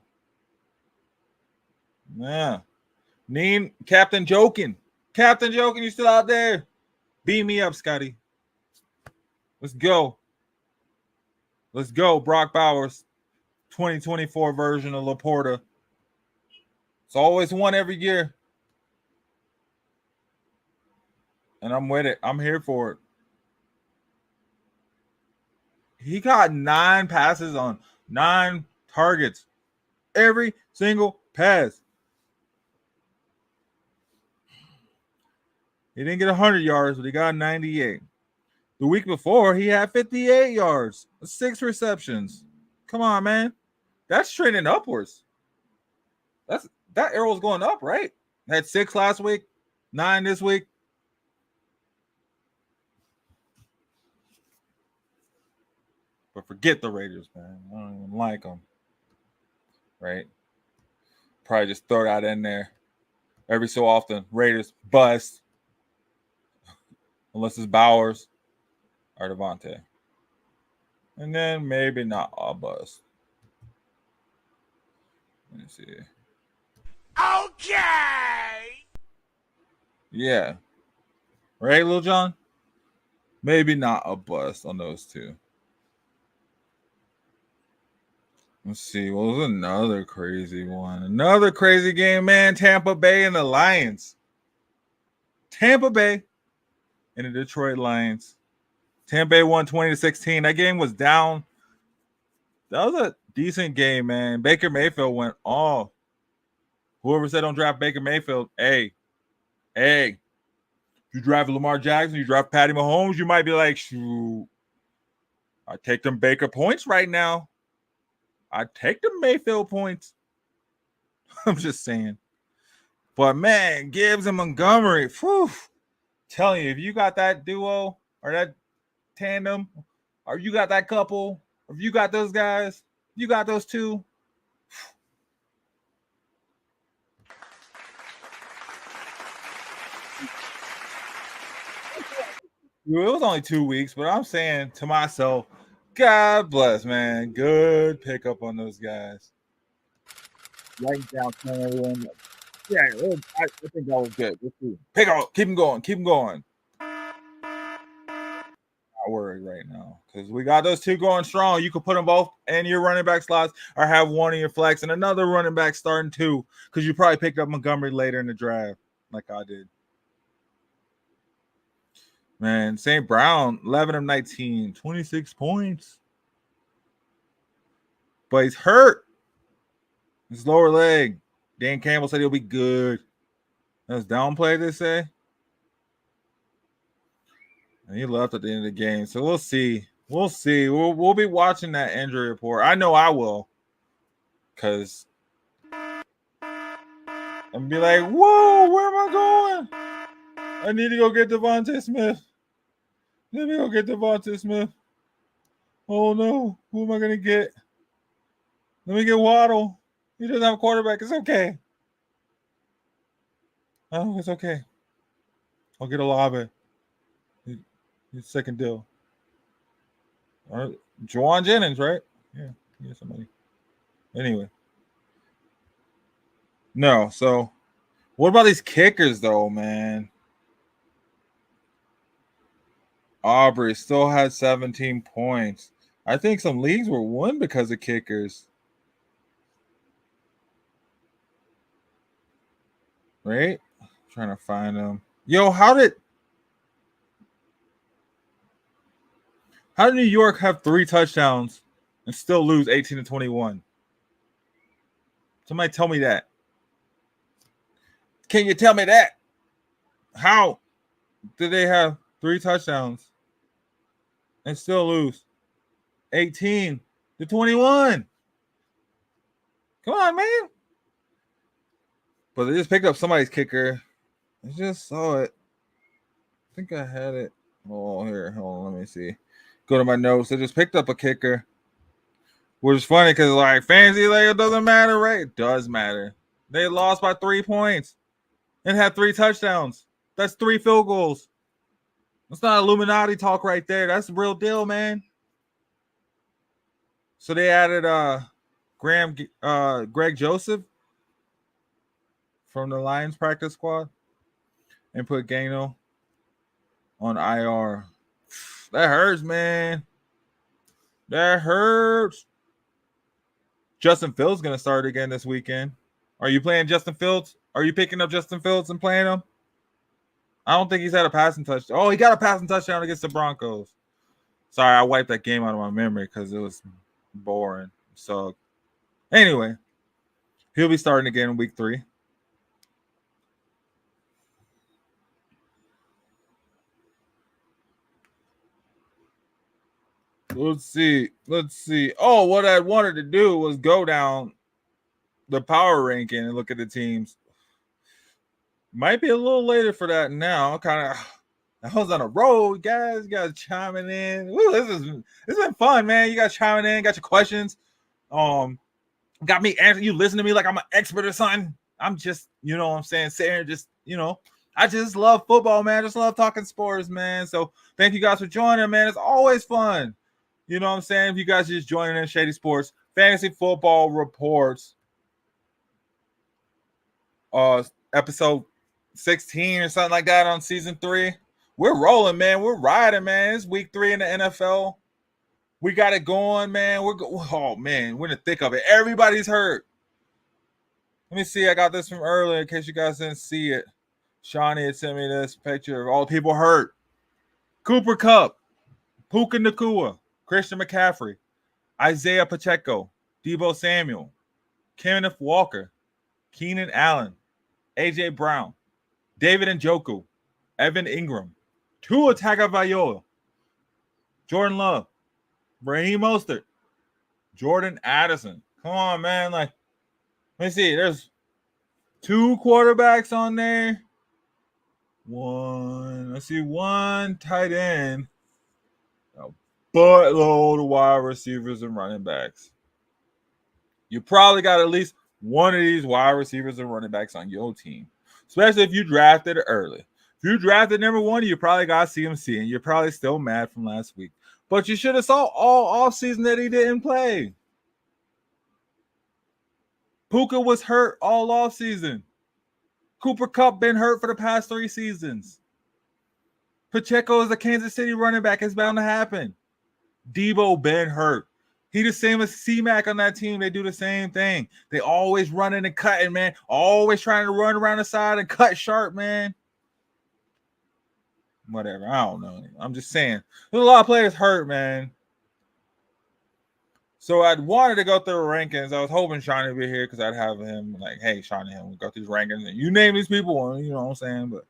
Yeah. Captain Joking. Captain Joking, you still out there? Beam me up, Scotty. Let's go. Let's go, Brock Bowers. 2024 version of Laporta. It's always one every year. And I'm with it. I'm here for it. He got 9 passes on 9 targets. Every single pass. He didn't get 100 yards, but he got 98. The week before, he had 58 yards, 6 receptions. Come on, man. That's trending upwards. That arrow's going up, right? Had 6 last week, 9 this week. But forget the Raiders, man. I don't even like them. Right? Probably just throw that in there every so often. Raiders bust. Unless it's Bowers or Devontae. And then maybe not a bust. Let me see. Okay. Yeah. Right, Lil John? Maybe not a bust on those two. Let's see. What was another crazy one? Another crazy game, man. Tampa Bay and the Lions. Tampa Bay and the Detroit Lions. Tampa Bay won 20-16. That game was down. That was a decent game, man. Baker Mayfield went off. Whoever said don't draft Baker Mayfield, hey, you draft Lamar Jackson, you draft Patty Mahomes, you might be like, shoot, I take them Baker points right now. I take the Mayfield points. I'm just saying. But man, Gibbs and Montgomery, whew, telling you, if you got that duo or that tandem, or you got that couple, or if you got those guys, you got those two. It was only 2 weeks, but I'm saying to myself, God bless, man. Good pickup on those guys. Writing down everyone. Yeah, I think that was good. Let's see. Pick up. Keep them going. Keep them going. Not worried right now because we got those two going strong. You could put them both in your running back slots or have one in your flex and another running back starting two because you probably picked up Montgomery later in the draft like I did. Man, St. Brown, 11 of 19, 26 points. But he's hurt. His lower leg. Dan Campbell said he'll be good. That's downplay, they say. And he left at the end of the game. So we'll see. We'll see. We'll be watching that injury report. I know I will. Because I'm be like, whoa, where am I going? I need to go get Devontae Smith. Let me go get Devontae Smith. Oh no. Who am I gonna get? Let me get Waddle. He doesn't have a quarterback. It's okay. Oh, it's okay. I'll get Olave. His second deal. All right. Juwan Jennings, right? Yeah, somebody. Anyway. No, so what about these kickers though, man? Aubrey still has 17 points. I think some leagues were won because of kickers. Right? I'm trying to find them. Yo, how did New York have 3 touchdowns and still lose 18-21? Somebody tell me that. Can you tell me that? How? did they have 3 touchdowns and still lose? 18-21. Come on, man. But they just picked up somebody's kicker. I just saw it. I think I had it. Oh, here. Hold on. Let me see. Go to my notes. They just picked up a kicker. Which is funny because, like, fantasy, like, it doesn't matter, right? It does matter. They lost by 3 points and had 3 touchdowns. That's 3 field goals. That's not Illuminati talk right there. That's the real deal, man. So they added Greg Joseph from the Lions practice squad and put Gano on IR. That hurts, man. That hurts. Justin Fields going to start again this weekend. Are you playing Justin Fields? Are you picking up Justin Fields and playing him? I don't think he's had a passing touchdown. Oh, he got a passing touchdown against the Broncos. Sorry, I wiped that game out of my memory because it was boring. So, anyway, he'll be starting again in week 3. Let's see. Oh, what I wanted to do was go down the power ranking and look at the teams. Might be a little later for that now. I was on a road, guys. You guys chiming in. Woo, this has been fun, man. You guys chiming in, got your questions. Got me answering. You listen to me like I'm an expert or something. I'm just, you know what I'm saying, sitting here just, I just love football, man. I just love talking sports, man. So thank you guys for joining, man. It's always fun. You know what I'm saying? If you guys are just joining in Shady Sports, Fantasy Football Reports, episode 16 or something like that on season 3. We're rolling, man. We're riding, man. It's week 3 in the NFL. We got it going, man. Oh, man, we're in the thick of it. Everybody's hurt. Let me see. I got this from earlier in case you guys didn't see it. Shawnee had sent me this picture of all the people hurt. Cooper Kupp, Puka Nacua, Christian McCaffrey, Isaiah Pacheco, Deebo Samuel, Kenneth Walker, Keenan Allen, A.J. Brown, David Njoku, Evan Ingram, Tua Tagovailoa, Jordan Love, Raheem Mostert, Jordan Addison. Come on, man. Like, let me see. There's 2 quarterbacks on there. One tight end. A buttload of wide receivers and running backs. You probably got at least one of these wide receivers and running backs on your team, especially if you drafted it early. If you drafted number 1, you probably got CMC, and you're probably still mad from last week. But you should have saw all offseason that he didn't play. Puka was hurt all offseason. Cooper Kupp been hurt for the past 3 seasons. Pacheco is a Kansas City running back. It's bound to happen. Deebo been hurt. He the same as C-Mac on that team. They do the same thing. They always running and cutting, man. Always trying to run around the side and cut sharp, man. Whatever. I don't know. I'm just saying. There's a lot of players hurt, man. So I'd wanted to go through the rankings. I was hoping Shawnee would be here because I'd have him like, hey, Shawnee, we'll go through these rankings. And you name these people, you know what I'm saying? But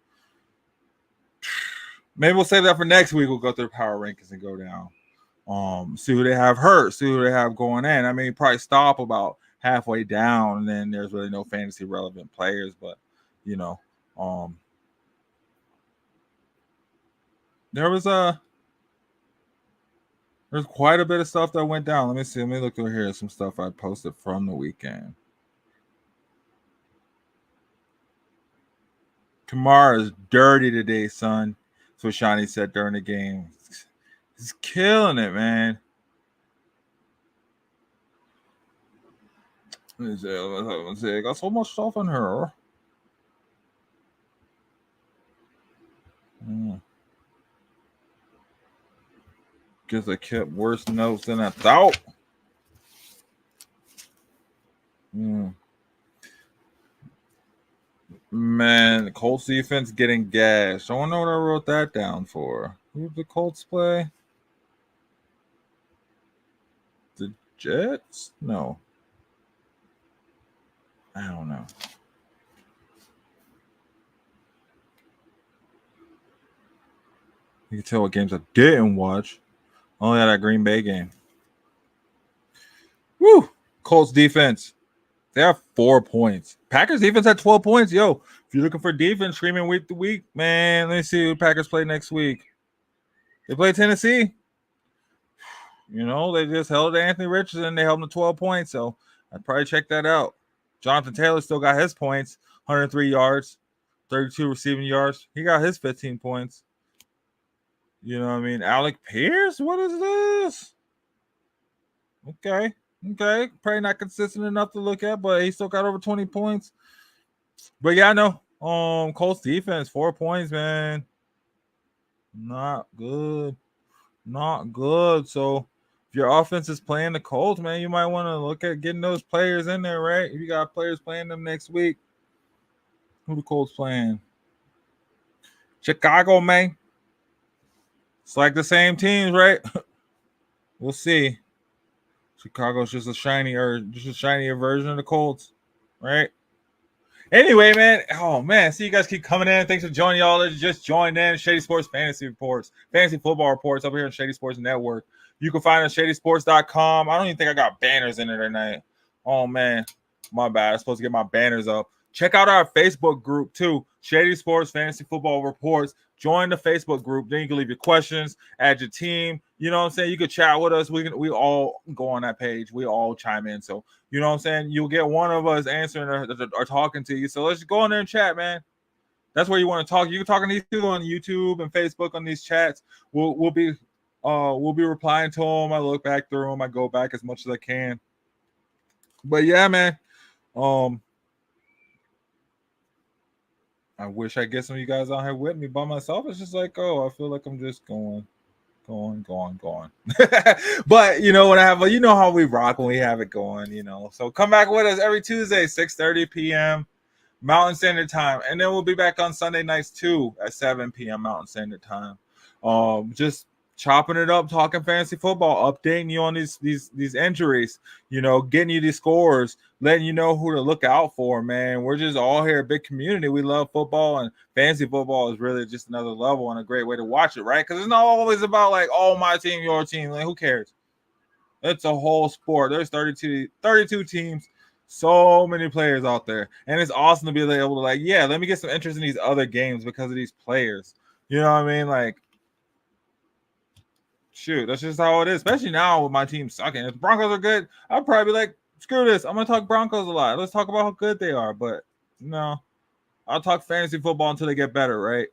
maybe we'll save that for next week. We'll go through the power rankings and go down. See who they have hurt, see who they have going in. I mean, probably stop about halfway down, and then there's really no fantasy relevant players. But there's quite a bit of stuff that went down. Let me see. Let me look over here. Some stuff I posted from the weekend. Kamara's dirty today, son. That's what Shawnee said during the game. He's killing it, man. Let me see. I got so much stuff in here. Guess I kept worse notes than I thought. Man, the Colts defense getting gashed. I wonder what I wrote that down for. Who did the Colts play? The Jets? No. I don't know. You can tell what games I didn't watch. Only that Green Bay game. Woo! Colts defense. They have 4 points. Packers defense had 12 points. Yo, if you're looking for defense screaming week to week, man, let me see who Packers play next week. They play Tennessee. You know, they just held Anthony Richardson. They held him to 12 points. So I'd probably check that out. Jonathan Taylor still got his points. 103 yards, 32 receiving yards. He got his 15 points. You know what I mean? Alec Pierce? What is this? Okay. Probably not consistent enough to look at, but he still got over 20 points. But yeah, I know. Colts defense, 4 points, man. Not good. So if your offense is playing the Colts, man, you might want to look at getting those players in there, right? If you got players playing them next week, who the Colts playing? Chicago, man. It's like the same teams, right? We'll see. Chicago's just a shinier version of the Colts, right? Anyway, man. Oh man, see you guys keep coming in. Thanks for joining y'all that just joined in. Shady Sports Fantasy Reports, Fantasy Football Reports over here on Shady Sports Network. You can find us at shadysports.com. I don't even think I got banners in there tonight. Oh man, my bad. I'm supposed to get my banners up. Check out our Facebook group too, Shady Sports Fantasy Football Reports. Join the Facebook group. Then you can leave your questions, add your team. You know what I'm saying? You could chat with us. We all go on that page. We all chime in. So you know what I'm saying? You'll get one of us answering or talking to you. So let's go in there and chat, man. That's where you want to talk. You can talk on these two on YouTube and Facebook on these chats. We'll be replying to them. I look back through them. I go back as much as I can. But yeah, man. I wish I get some of you guys out here with me. By myself, it's just like, oh, I feel like I'm just going. But you know what I have, you know how we rock when we have it going, you know. So come back with us every Tuesday, 6:30 p.m. Mountain Standard Time, and then we'll be back on Sunday nights too at 7 p.m. Mountain Standard Time. Just chopping it up, talking fantasy football, updating you on these injuries, you know, getting you these scores, letting you know who to look out for, man. We're just all here, a big community. We love football, and fantasy football is really just another level and a great way to watch it, right? Because it's not always about like, oh, my team, your team. Like, who cares? It's a whole sport. There's 32 teams, so many players out there. And it's awesome to be able to like, yeah, let me get some interest in these other games because of these players. You know what I mean? Like, shoot, that's just how it is, especially now with my team sucking. If the Broncos are good, I'll probably be like, screw this. I'm going to talk Broncos a lot. Let's talk about how good they are. But no, I'll talk fantasy football until they get better, right?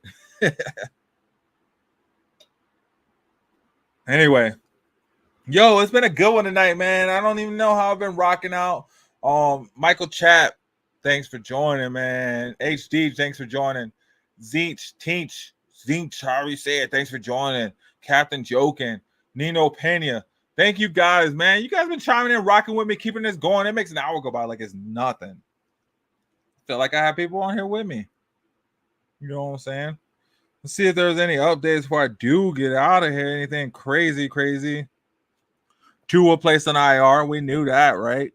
Anyway, yo, it's been a good one tonight, man. I don't even know how I've been rocking out. Michael Chap, thanks for joining, man. HD, thanks for joining. Zinch, how you say it, thanks for joining. Captain Joking, Nino Pena. Thank you guys, man. You guys been chiming in, rocking with me, keeping this going. It makes an hour go by like it's nothing. I feel like I have people on here with me. You know what I'm saying? Let's see if there's any updates before I do get out of here. Anything crazy. Tua placed on IR. We knew that, right?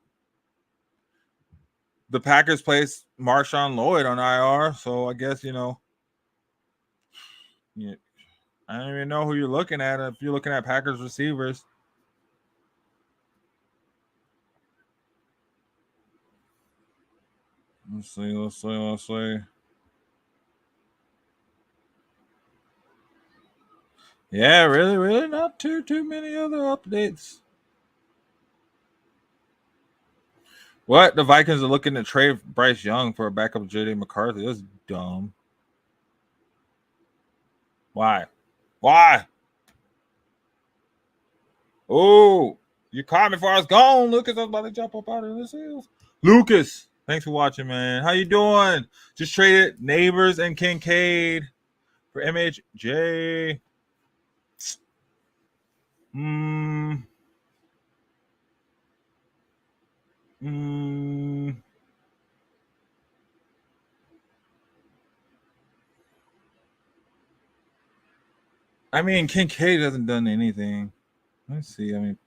The Packers placed Marshawn Lloyd on IR. So I guess, you know, yeah. I don't even know who you're looking at if you're looking at Packers receivers. Let's see. Yeah, really not too many other updates. What? The Vikings are looking to trade Bryce Young for a backup J.D. McCarthy. That's dumb. Why? Oh, you caught me before I was gone. Lucas, I was about to jump up out of this hills. Lucas, thanks for watching, man. How you doing? Just traded Neighbors and Kincaid for MHJ. I mean, Kincaid hasn't done anything. Let's see. I mean,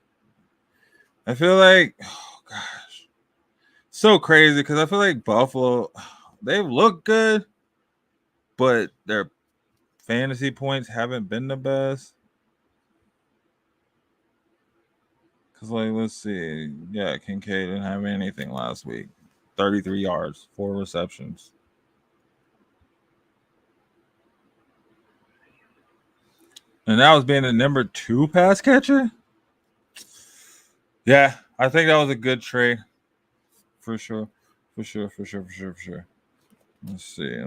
I feel like, oh gosh, so crazy because I feel like Buffalo, they look good, but their fantasy points haven't been the best. Because, like, let's see. Yeah, Kincaid didn't have anything last week. 33 yards, 4 receptions. And that was being the number 2 pass catcher? Yeah, I think that was a good trade. For sure. For sure. Let's see.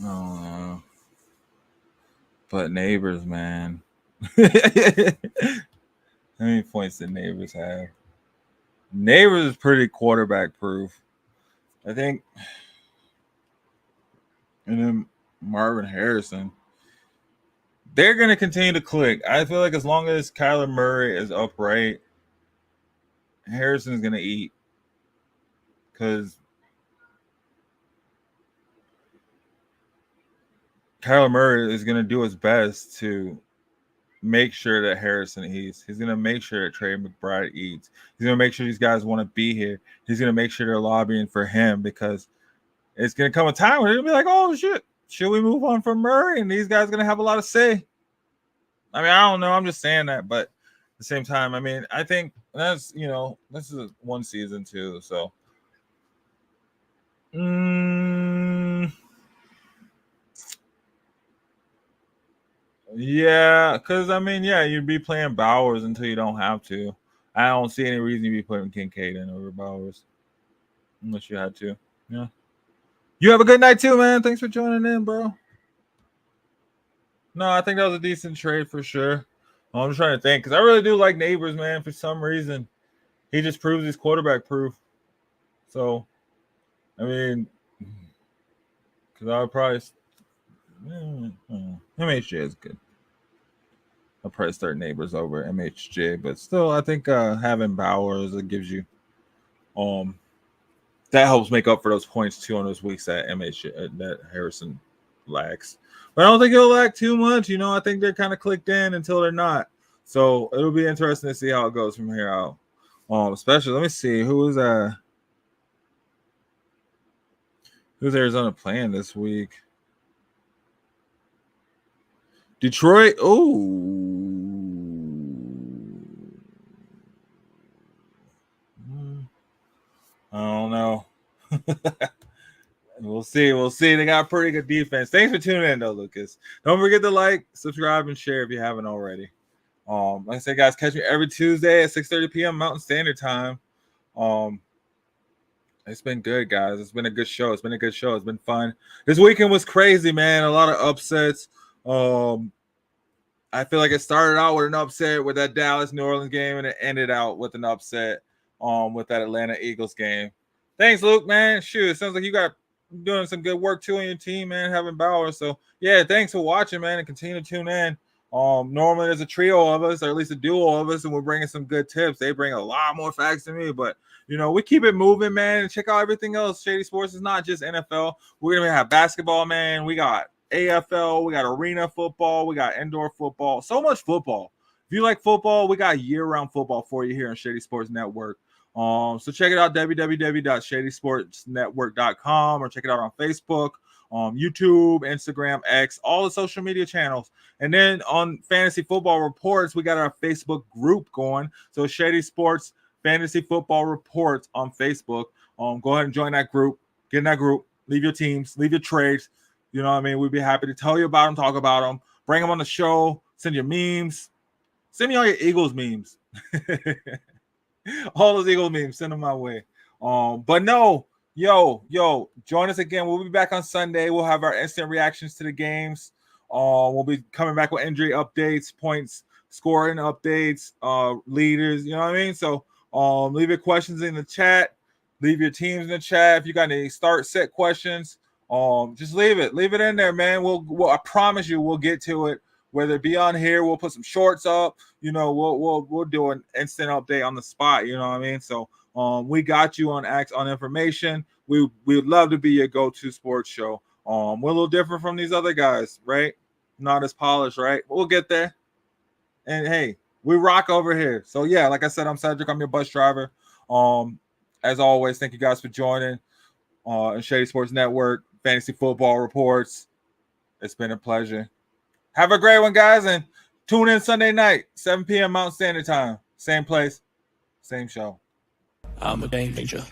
Oh, but Neighbors, man. How many points did Neighbors have? Neighbors is pretty quarterback proof. I think. And then Marvin Harrison. They're going to continue to click. I feel like as long as Kyler Murray is upright, Harrison's going to eat. Because Kyler Murray is going to do his best to make sure that Harrison eats. He's going to make sure that Trey McBride eats. He's going to make sure these guys want to be here. He's going to make sure they're lobbying for him because it's going to come a time where they're going to be like, oh, shit, should we move on from Murray? And these guys are going to have a lot of say. I mean, I don't know. I'm just saying that. But at the same time, I mean, I think that's, this is one season too. So, yeah, because I mean, yeah, you'd be playing Bowers until you don't have to. I don't see any reason to be putting Kincaid in over Bowers unless you had to. Yeah. You have a good night too, man. Thanks for joining in, bro. No, I think that was a decent trade for sure. I'm just trying to think because I really do like Neighbors, man. For some reason, he just proves he's quarterback proof. So, I mean, because I would probably MHJ is good. I'll probably start Neighbors over MHJ, but still, I think having Bowers it gives you that helps make up for those points too on those weeks that that Harrison lacks. But I don't think he'll lack too much. I think they're kind of clicked in until they're not. So it'll be interesting to see how it goes from here out. Especially, let me see who's Arizona playing this week. Detroit. Oh. I don't know. We'll see. They got a pretty good defense. Thanks for tuning in, though, Lucas. Don't forget to like, subscribe, and share if you haven't already. Like I said, guys, catch me every Tuesday at 6:30 p.m. Mountain Standard Time. It's been good, guys. It's been a good show. It's been fun. This weekend was crazy, man. A lot of upsets. I feel like it started out with an upset with that Dallas New Orleans game, and it ended out with an upset with that Atlanta Eagles game. Thanks, Luke, man. Shoot, it sounds like you got doing some good work too on your team, man, having Bowers. So yeah, thanks for watching, man, and continue to tune in. Normally there's a trio of us, or at least a duo of us, and we're bringing some good tips. They bring a lot more facts than me, but we keep it moving, man, and check out everything else. Shady Sports is not just NFL. We're gonna have basketball, man. We got AFL, we got arena football, we got indoor football, so much football. If you like football, we got year-round football for you here on Shady Sports Network. So check it out, www.shadysportsnetwork.com, or check it out on Facebook, YouTube, Instagram, X, all the social media channels. And then on Fantasy Football Reports, we got our Facebook group going. So Shady Sports Fantasy Football Reports on Facebook. Go ahead and join that group. Get in that group. Leave your teams. Leave your trades. You know what I mean? We'd be happy to tell you about them, talk about them, bring them on the show, send your memes. Send me all your Eagles memes. All those Eagles memes, send them my way. But no, yo, join us again. We'll be back on Sunday. We'll have our instant reactions to the games. We'll be coming back with injury updates, points, scoring updates, leaders. You know what I mean? So leave your questions in the chat. Leave your teams in the chat. If you got any start set questions, just leave it in there, man. We'll I promise you we'll get to it. Whether it be on here, we'll put some shorts up. We'll do an instant update on the spot. You know what I mean? So we got you on information. We would love to be your go-to sports show. We're a little different from these other guys, right? Not as polished, right? But we'll get there. And hey, we rock over here. So yeah, like I said, I'm Cedric. I'm your bus driver. As always, thank you guys for joining Shady Sports Network, Fantasy Football Reports. It's been a pleasure. Have a great one, guys, and tune in Sunday night, 7 p.m. Mountain Standard Time. Same place, same show. I'm a game changer.